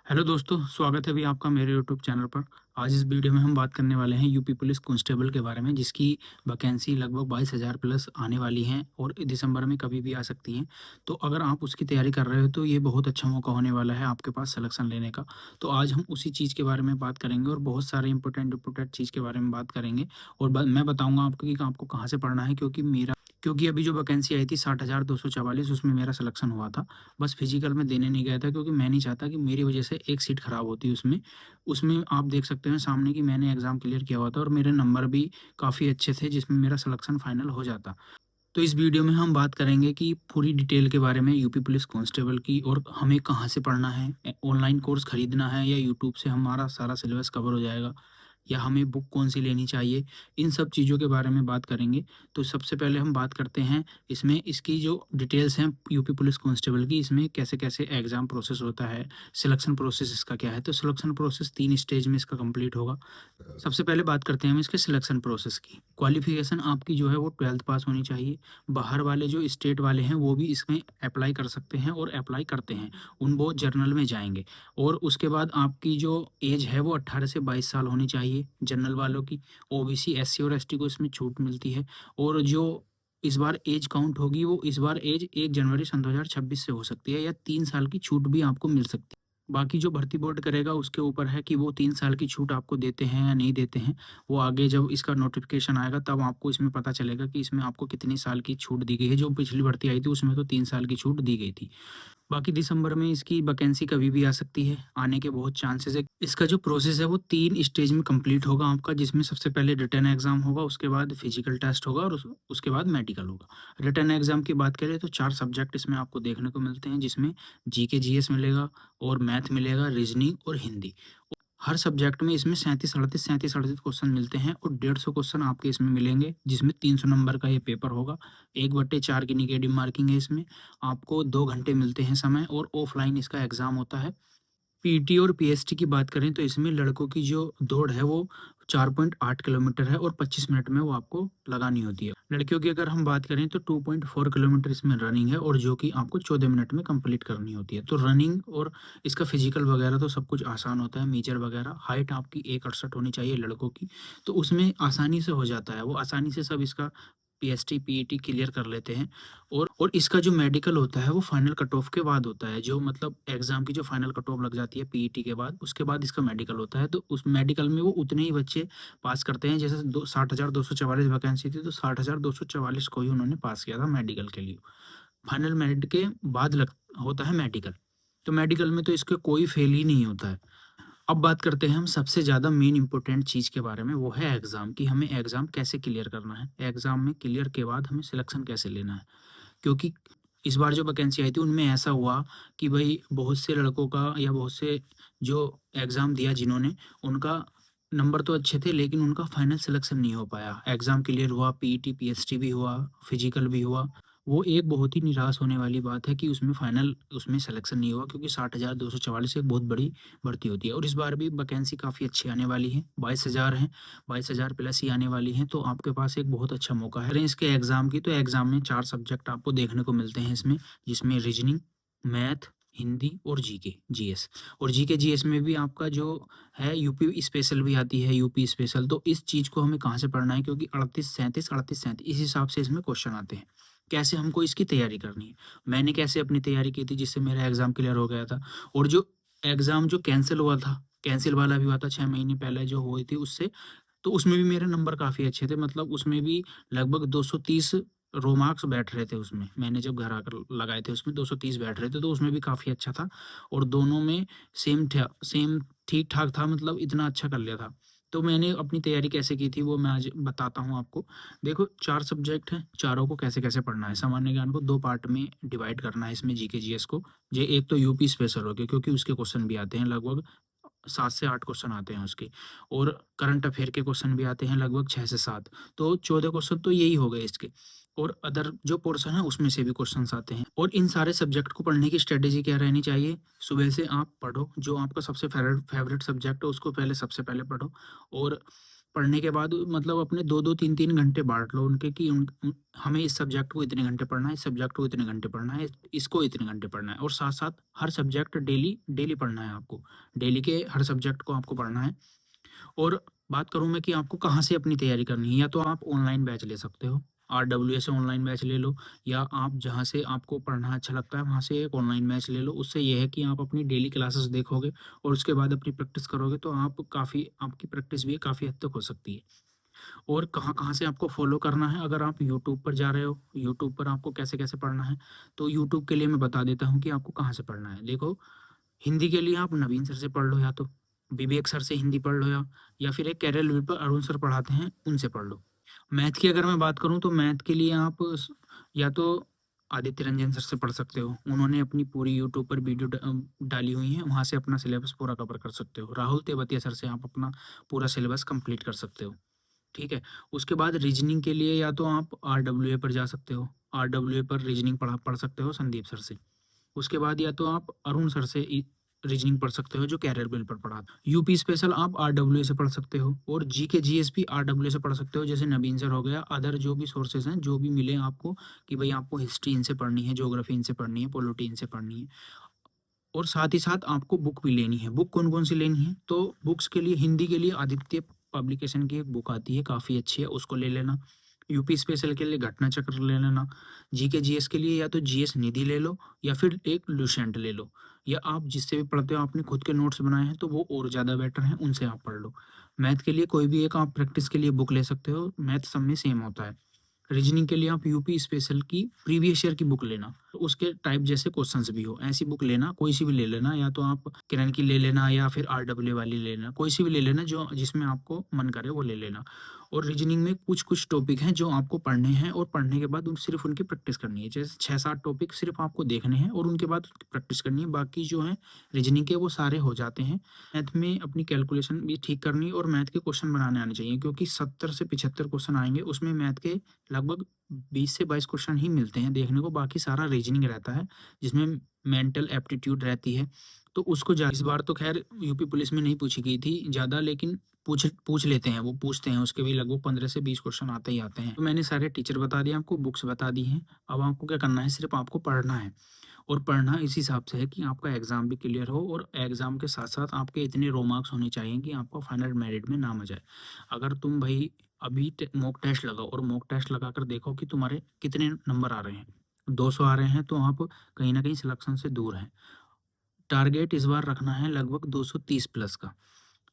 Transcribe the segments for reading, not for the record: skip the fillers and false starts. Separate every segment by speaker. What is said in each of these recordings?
Speaker 1: Hello दोस्तों, स्वागत है अभी आपका मेरे यूट्यूब चैनल पर। आज इस वीडियो में हम बात करने वाले हैं यूपी पुलिस कांस्टेबल के बारे में, जिसकी वैकेंसी लगभग 22,000 प्लस आने वाली हैं और दिसंबर में कभी भी आ सकती हैं। तो अगर आप उसकी तैयारी कर रहे हो तो ये बहुत अच्छा मौका होने वाला है आपके पास सिलेक्शन लेने का। तो आज हम उसी चीज़ के बारे में बात करेंगे और बहुत सारे इंपॉर्टेंट चीज़ के बारे में बात करेंगे। और मैं बताऊँगा आपको कि आपको कहाँ से पढ़ना है, क्योंकि अभी जो वैकेंसी आई थी 60,244, उसमें मेरा सिलेक्शन हुआ था। बस फिजिकल में देने नहीं गया था, क्योंकि मैं नहीं चाहता कि मेरी वजह से एक सीट खराब होती उसमें। उसमें आप देख सकते हैं सामने कि मैंने एग्ज़ाम क्लियर किया हुआ था और मेरे नंबर भी काफ़ी अच्छे थे, जिसमें मेरा सिलेक्शन फाइनल हो जाता। तो इस वीडियो में हम बात करेंगे कि पूरी डिटेल के बारे में यूपी पुलिस कांस्टेबल की, और हमें कहाँ से पढ़ना है, ऑनलाइन कोर्स खरीदना है या यूट्यूब से हमारा सारा सिलेबस कवर हो जाएगा, या हमें बुक कौन-सी लेनी चाहिए, इन सब चीज़ों के बारे में बात करेंगे। तो सबसे पहले हम बात करते हैं इसमें इसकी जो डिटेल्स हैं यूपी पुलिस कांस्टेबल की, इसमें कैसे-कैसे एग्ज़ाम प्रोसेस होता है, सिलेक्शन प्रोसेस इसका क्या है। तो सिलेक्शन प्रोसेस 3 स्टेज में इसका कंप्लीट होगा। सबसे पहले बात करते हैं हम इसके सिलेक्शन प्रोसेस की। क्वालिफ़िकेशन आपकी जो है वो 12th पास होनी चाहिए। बाहर वाले जो स्टेट वाले हैं वो भी इसमें अप्लाई कर सकते हैं और अप्लाई करते हैं। वो जनरल में जाएँगे। और उसके बाद आपकी जो ऐज है वो 18 से 22 साल होनी चाहिए जनरल वालों की। ओबीसी, एससी और एसटी को इसमें छूट मिलती है। और जो इस बार ऐज काउंट होगी वो इस बार ऐज 1 जनवरी सन 2026 से हो सकती है, या 3 साल की छूट भी आपको मिल सकती है। बाकी जो भर्ती बोर्ड करेगा उसके ऊपर है कि वो 3 साल की छूट आपको देते हैं या नहीं देते हैं। वो आगे जब इसका नोटिफ़िकेशन आएगा तब आपको इसमें पता चलेगा कि इसमें आपको कितनी साल की छूट दी गई है। जो पिछली भर्ती आई थी उसमें तो 3 साल की छूट दी गई थी। बाकी दिसंबर में इसकी वैकेंसी कभी भी आ सकती है, आने के बहुत चांसेस है। इसका जो प्रोसेस है वो 3 स्टेज में कंप्लीट होगा आपका, जिसमें सबसे पहले रिटन एग्ज़ाम होगा, उसके बाद फिजिकल टेस्ट होगा और उसके बाद मेडिकल होगा। रिटन एग्ज़ाम की बात करें तो 4 सब्जेक्ट इसमें आपको देखने को मिलते हैं, जिसमें जीके, जीएस मिलेगा और मैथ मिलेगा, रीज़निंग और हिंदी। हर सब्जेक्ट में इसमें 37-38 क्वेश्चन मिलते हैं और 150 क्वेश्चन आपके इसमें मिलेंगे, जिसमें 300 नंबर का ये पेपर होगा। 1/4 की नेगेटिव मार्किंग है इसमें। आपको 2 घंटे मिलते हैं समय और ऑफ़लाइन इसका एग्ज़ाम होता है। पीटी और पीएसटी की बात करें तो इसमें लड़कों की जो दौड़ है वो 4.8 किलोमीटर है और 25 मिनट में वो आपको लगानी होती है। लड़कियों की अगर हम बात करें तो 2.4 किलोमीटर इसमें रनिंग है, और जो कि आपको 14 मिनट में कंप्लीट करनी होती है। तो रनिंग और इसका फिजिकल वगैरह तो सब कुछ आसान होता है, मेजर वगैरह। हाइट आपकी 168 होनी चाहिए लड़कों की, तो उसमें आसानी से हो जाता है। वो आसानी से सब इसका पीएसटी, पीईटी क्लियर कर लेते हैं। और इसका जो मेडिकल होता है वो फाइनल कट ऑफ के बाद होता है, जो मतलब एग्ज़ाम की जो फाइनल कट ऑफ लग जाती है पीईटी के बाद, उसके बाद इसका मेडिकल होता है। तो उस मेडिकल में वो उतने ही बच्चे पास करते हैं, जैसे 60,244 वैकेंसी थी तो 60,244 को ही उन्होंने पास किया था मेडिकल के लिए। फाइनल मेरिट के बाद लग होता है मेडिकल। तो मेडिकल में तो इसके कोई फेल ही नहीं होता है। अब बात करते हैं हम सबसे ज़्यादा मेन इम्पोर्टेंट चीज़ के बारे में, वो है एग्ज़ाम, कि हमें एग्ज़ाम कैसे क्लियर करना है। एग्ज़ाम में क्लियर के बाद हमें सिलेक्शन कैसे लेना है। क्योंकि इस बार जो वैकेंसी आई थी उनमें ऐसा हुआ कि भई बहुत से लड़कों का, या बहुत से जो एग्ज़ाम दिया जिन्होंने, उनका नंबर तो अच्छे थे लेकिन उनका फाइनल सिलेक्शन नहीं हो पाया। एग्ज़ाम क्लियर हुआ, पीईटी, पीएसटी भी हुआ, फिजिकल भी हुआ। वो एक बहुत ही निराश होने वाली बात है कि उसमें फाइनल उसमें सिलेक्शन नहीं हुआ, क्योंकि 60,244 एक बहुत बड़ी भर्ती होती है। और इस बार भी वैकेंसी काफ़ी अच्छी आने वाली है, 22,000 हैं, 22,000 प्लस ही आने वाली हैं, तो आपके पास एक बहुत अच्छा मौका है। रही इसके एग्ज़ाम की, तो एग्ज़ाम में 4 सब्जेक्ट आपको देखने को मिलते हैं इसमें, जिसमें रीज़निंग, मैथ, हिंदी और जीके, जीएस। और जीके, जीएस में भी आपका जो है यूपी स्पेशल भी आती है, यूपी स्पेशल। तो इस चीज़ को हमें कहाँ से पढ़ना है, क्योंकि 38-37, 38-37 इस हिसाब से इसमें क्वेश्चन आते हैं। कैसे हमको इसकी तैयारी करनी है। मैंने कैसे अपनी तैयारी की थी जिससे मेरा एग्ज़ाम क्लियर हो गया था। और जो एग्ज़ाम जो कैंसल हुआ था, कैंसल वाला भी हुआ था 6 महीने पहले जो हुई थी उससे, तो उसमें भी मेरे नंबर काफ़ी अच्छे थे। मतलब उसमें भी लगभग 230 रो मार्क्स बैठ रहे थे उसमें। मैंने जब घर आकर लगाए थे उसमें 230 बैठ रहे थे, तो उसमें भी काफ़ी अच्छा था। और दोनों में सेम ठीक-ठाक था, मतलब इतना अच्छा कर लिया था। तो मैंने अपनी तैयारी कैसे की थी वो मैं आज बताता हूँ आपको। देखो 4 सब्जेक्ट हैं, चारों को कैसे-कैसे पढ़ना है। सामान्य ज्ञान को 2 पार्ट में डिवाइड करना है इसमें, जीके, जीएस को। ये एक तो यूपी स्पेशल हो गया, क्योंकि उसके क्वेश्चन भी आते हैं लगभग 7 से 8 क्वेश्चन आते हैं उसके। और करंट अफ़ेयर के क्वेश्चन भी आते हैं लगभग 6 से 7। तो 14 क्वेश्चन तो यही हो गए इसके। और अदर जो पोर्शन है उसमें से भी क्वेश्चंस आते हैं। और इन सारे सब्जेक्ट को पढ़ने की स्ट्रैटेजी क्या रहनी चाहिए? सुबह से आप पढ़ो, जो आपका सबसे फ़ेवरेट सब्जेक्ट है उसको पहले सबसे पहले पढ़ो। और पढ़ने के बाद मतलब अपने 2-2 3-3 घंटे बाँट लो उनके कि हमें इस सब्जेक्ट को इतने घंटे पढ़ना है, इस सब्जेक्ट को इतने घंटे पढ़ना है, इसको इतने घंटे पढ़ना है और साथ-साथ हर सब्जेक्ट डेली डेली पढ़ना है आपको। डेली के हर सब्जेक्ट को आपको पढ़ना है। और बात करूँ मैं कि आपको कहाँ से अपनी तैयारी करनी है, या तो आप ऑनलाइन बैच ले सकते हो, आरडब्ल्यूए से ऑनलाइन बैच ले लो, या आप जहाँ से आपको पढ़ना अच्छा लगता है वहाँ से एक ऑनलाइन बैच ले लो। उससे ये है कि आप अपनी डेली क्लासेस देखोगे और उसके बाद अपनी प्रैक्टिस करोगे तो आप काफ़ी आपकी प्रैक्टिस भी काफ़ी हद तक हो सकती है। और कहाँ-कहाँ से आपको फ़ॉलो करना है, अगर आप यूट्यूब पर जा रहे हो, यूट्यूब पर आपको कैसे-कैसे पढ़ना है, तो यूट्यूब के लिए मैं बता देता हूँ कि आपको कहाँ से पढ़ना है। देखो, हिंदी के लिए आप नवीन सर से पढ़ लो, या तो विवेक सर से हिंदी पढ़ लो, या फिर एक कैरियर लेवल पर अरुण सर पढ़ाते हैं, उनसे पढ़ लो। मैथ की अगर मैं बात करूँ तो मैथ के लिए आप या तो आदित्य रंजन सर से पढ़ सकते हो। उन्होंने अपनी पूरी यूट्यूब पर वीडियो डाली हुई है, वहाँ से अपना सिलेबस पूरा कवर कर सकते हो। राहुल तेवतिया सर से आप अपना पूरा सिलेबस कंप्लीट कर सकते हो। ठीक है? उसके बाद रीजनिंग के लिए या तो आप आरडब्ल्यूए पर जा सकते हो। आरडब्ल्यूए पर रीजनिंग पढ़ सकते हो संदीप सर से। उसके बाद या तो आप अरुण सर से रीजनिंग पढ़ सकते हो जो कैरियर बिल पर पढ़ाते हैं। यूपी स्पेशल आप आरडब्ल्यूए से पढ़ सकते हो, और जीके जीएस भी आरडब्ल्यूए से पढ़ सकते हो, जैसे नवीन सर हो गया। अदर जो भी सोर्सेज हैं जो भी मिले आपको कि भाई आपको हिस्ट्री इनसे पढ़नी है, ज्योग्राफी इनसे पढ़नी है, पॉलिटी इनसे पढ़नी है। और साथ ही साथ आपको बुक भी लेनी है। बुक कौन कौन सी लेनी है, तो बुक्स के लिए हिंदी के लिए आदित्य पब्लिकेशन की एक बुक आती है, काफ़ी अच्छी है, उसको ले लेना। यूपी स्पेशल के लिए घटना चक्र ले लेना। जीके जीएस के लिए या तो जीएस निधि ले लो, या फिर एक लुसेंट ले लो, या आप जिससे भी पढ़ते हो आपने खुद के नोट्स बनाए हैं तो वो और ज़्यादा बेटर हैं, उनसे आप पढ़ लो। मैथ के लिए कोई भी एक आप प्रैक्टिस के लिए बुक ले सकते हो, मैथ सब में सेम होता है। रीजनिंग के लिए आप यूपी स्पेशल की प्रीवियस ईयर की बुक लेना, तो उसके टाइप जैसे क्वेश्चंस भी हो, ऐसी बुक लेना, कोई सी भी ले लेना, या तो आप किरण की ले लेना या फिर आरडब्ल्यू वाली ले लेना, कोई सी भी ले लेना जो जिसमें आपको मन करे वो ले लेना। और रीजनिंग में कुछ कुछ टॉपिक हैं जो आपको पढ़ने हैं, और पढ़ने के बाद सिर्फ उनकी प्रैक्टिस करनी है। जैसे 6-7 टॉपिक सिर्फ आपको देखने हैं और उनके बाद प्रैक्टिस करनी है, बाकी जो है रीजनिंग के वो सारे हो जाते हैं। मैथ में अपनी कैलकुलेशन भी ठीक करनी है और मैथ के क्वेश्चन बनाने आने चाहिए, क्योंकि 70 से 75 क्वेश्चन आएंगे, उसमें मैथ के लगभग 20 से 22 क्वेश्चन ही मिलते हैं देखने को, बाकी सारा रीजनिंग रहता है जिसमें मेंटल एप्टीट्यूड रहती है। तो उसको इस बार तो खैर यूपी पुलिस में नहीं पूछी गई थी ज़्यादा, लेकिन पूछ पूछ लेते हैं, वो पूछते हैं, उसके भी लगभग 15 से 20 क्वेश्चन आते ही आते हैं। तो मैंने सारे टीचर बता दिए आपको, बुक्स बता दी हैं। अब आपको क्या करना है, सिर्फ आपको पढ़ना है। और पढ़ना इस हिसाब से है कि आपका एग्ज़ाम भी क्लियर हो, और एग्ज़ाम के साथ-साथ आपके इतने रो मार्क्स होने चाहिए कि आपको फाइनल मेरिट में नाम आ जाए। अगर तुम भई अभी मॉक टेस्ट लगाओ और मॉक टेस्ट लगाकर देखो कि तुम्हारे कितने नंबर आ रहे हैं। 200 आ रहे हैं तो आप कहीं न कहीं सिलेक्शन से दूर हैं। टारगेट इस बार रखना है लगभग 230 प्लस का।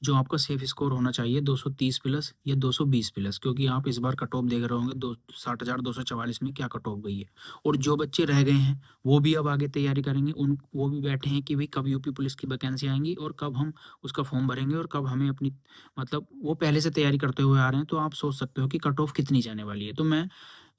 Speaker 1: जो आपका सेफ स्कोर होना चाहिए 230 प्लस या 220 प्लस, क्योंकि आप इस बार कट ऑफ देख रहे होंगे, 60,244 में क्या कट ऑफ गई है। और जो बच्चे रह गए हैं वो भी अब आगे तैयारी करेंगे, उन वो भी बैठे हैं कि भाई कब यूपी पुलिस की वैकेंसी आएंगी और कब हम उसका फॉर्म भरेंगे और कब हमें अपनी, मतलब वो पहले से तैयारी करते हुए आ रहे हैं। तो आप सोच सकते हो कि कट ऑफ कितनी जाने वाली है। तो मैं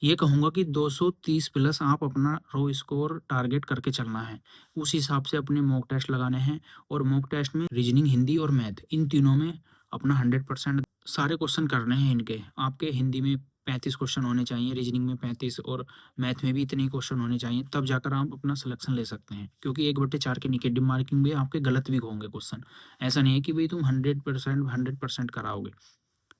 Speaker 1: ये कहूँगा कि 230 प्लस आप अपना रो स्कोर टारगेट करके चलना है। उस हिसाब से अपने मॉक टेस्ट लगाने हैं, और मॉक टेस्ट में रीजनिंग, हिंदी और मैथ, इन तीनों में अपना 100% सारे क्वेश्चन करने हैं इनके। आपके हिंदी में 35 क्वेश्चन होने चाहिए, रीजनिंग में 35, और मैथ में भी इतने ही क्वेश्चन होने चाहिए, तब जाकर आप अपना सिलेक्शन ले सकते हैं। क्योंकि 1/4 के नेगेटिव मार्किंग में आपके गलत भी होंगे क्वेश्चन। ऐसा नहीं है कि भई तुम 100% कराओगे।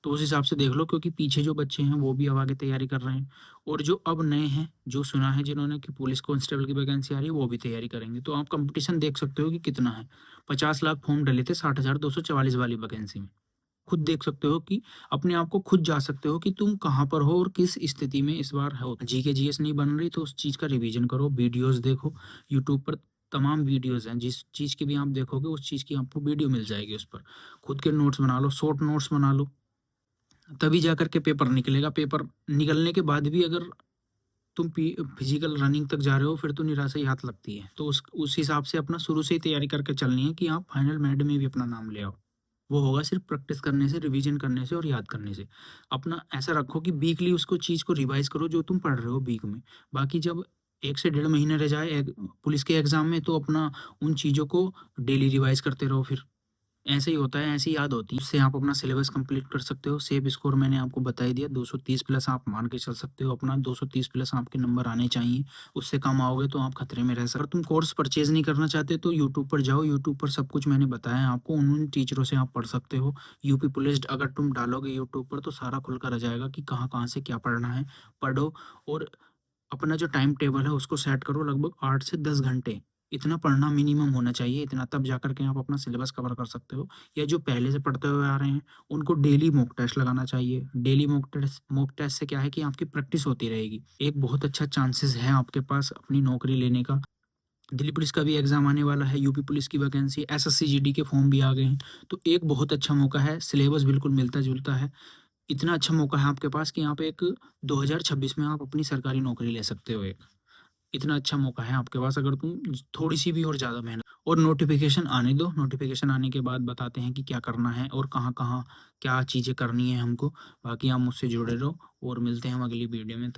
Speaker 1: तो उस हिसाब से देख लो, क्योंकि पीछे जो बच्चे हैं वो भी अब आगे तैयारी कर रहे हैं, और जो अब नए हैं, जो सुना है जिन्होंने कि पुलिस कांस्टेबल की वैकेंसी आ रही है, वो भी तैयारी करेंगे। तो आप कंपटीशन देख सकते हो कि कितना है। 50 लाख फॉर्म डले थे 60,244 वाली वैकेंसी में। खुद देख सकते हो कि अपने आप को खुद जा सकते हो कि तुम कहाँ पर हो और किस स्थिति में इस बार हो। जीके जीएस नहीं बन रही तो उस चीज़ का रिवीजन करो, वीडियोस देखो। यूट्यूब पर तमाम वीडियोस हैं, जिस चीज़ की भी आप देखोगे उस चीज़ की आपको वीडियो मिल जाएगी उस पर। खुद के नोट्स बना लो, शॉर्ट नोट्स बना लो, तभी जा कर के पेपर निकलेगा। पेपर निकलने के बाद भी अगर तुम फिजिकल रनिंग तक जा रहे हो, फिर तो निराशा ही हाथ लगती है। तो उस हिसाब से अपना शुरू से ही तैयारी करके चलनी है कि आप फाइनल मेरिट में भी अपना नाम ले आओ। वो होगा सिर्फ प्रैक्टिस करने से, रिवीजन करने से और याद करने से। अपना ऐसा रखो कि वीकली उसको चीज़ को रिवाइज करो जो तुम पढ़ रहे हो वीक में। बाकी जब 1 से डेढ़ महीने रह जाए पुलिस के एग्जाम में, तो अपना उन चीज़ों को डेली रिवाइज करते रहो फिर। ऐसे ही होता है, ऐसी याद होती है। उससे आप अपना सिलेबस कंप्लीट कर सकते हो। सेफ स्कोर मैंने आपको बता ही दिया, 230 प्लस आप मान के चल सकते हो अपना, 230 प्लस आपके नंबर आने चाहिए। उससे कम आओगे तो आप खतरे में रह सकते हो। अगर तुम कोर्स परचेज़ नहीं करना चाहते तो यूट्यूब पर जाओ, यूट्यूब पर सब कुछ मैंने बताया है आपको, उन टीचरों से आप पढ़ सकते हो। यूपी पुलिस अगर तुम डालोगे यूट्यूब पर तो सारा खुल कर आ जाएगा कि कहाँ-कहाँ से क्या पढ़ना है, पढ़ो। और अपना जो टाइम टेबल है उसको सेट करो, लगभग 8 से 10 घंटे, इतना पढ़ना मिनिमम होना चाहिए, इतना तब जाकर के आप अपना सिलेबस कवर कर सकते हो। या जो पहले से पढ़ते हुए आ रहे हैं, उनको डेली मॉक टेस्ट लगाना चाहिए। डेली मॉक टेस्ट से क्या है कि आपकी प्रैक्टिस होती रहेगी। एक बहुत अच्छा चांसेस है आपके पास अपनी नौकरी लेने का। दिल्ली पुलिस का भी एग्ज़ाम आने वाला है, यूपी पुलिस की वैकेंसी, एसएससी जीडी के फॉर्म भी आ गए हैं। तो एक बहुत अच्छा मौका है, सिलेबस बिल्कुल मिलता-जुलता है। इतना अच्छा मौका है आपके पास कि आप एक 2026 में आप अपनी सरकारी नौकरी ले सकते हो एक। इतना अच्छा मौका है आपके पास, अगर तुम थोड़ी-सी भी और ज़्यादा मेहनत और नोटिफ़िकेशन आने दो, नोटिफ़िकेशन आने के बाद बताते हैं कि क्या करना है और कहाँ-कहाँ क्या चीज़ें करनी है हमको। बाकी आप मुझसे जुड़े रहो और मिलते हैं हम अगली वीडियो में। तब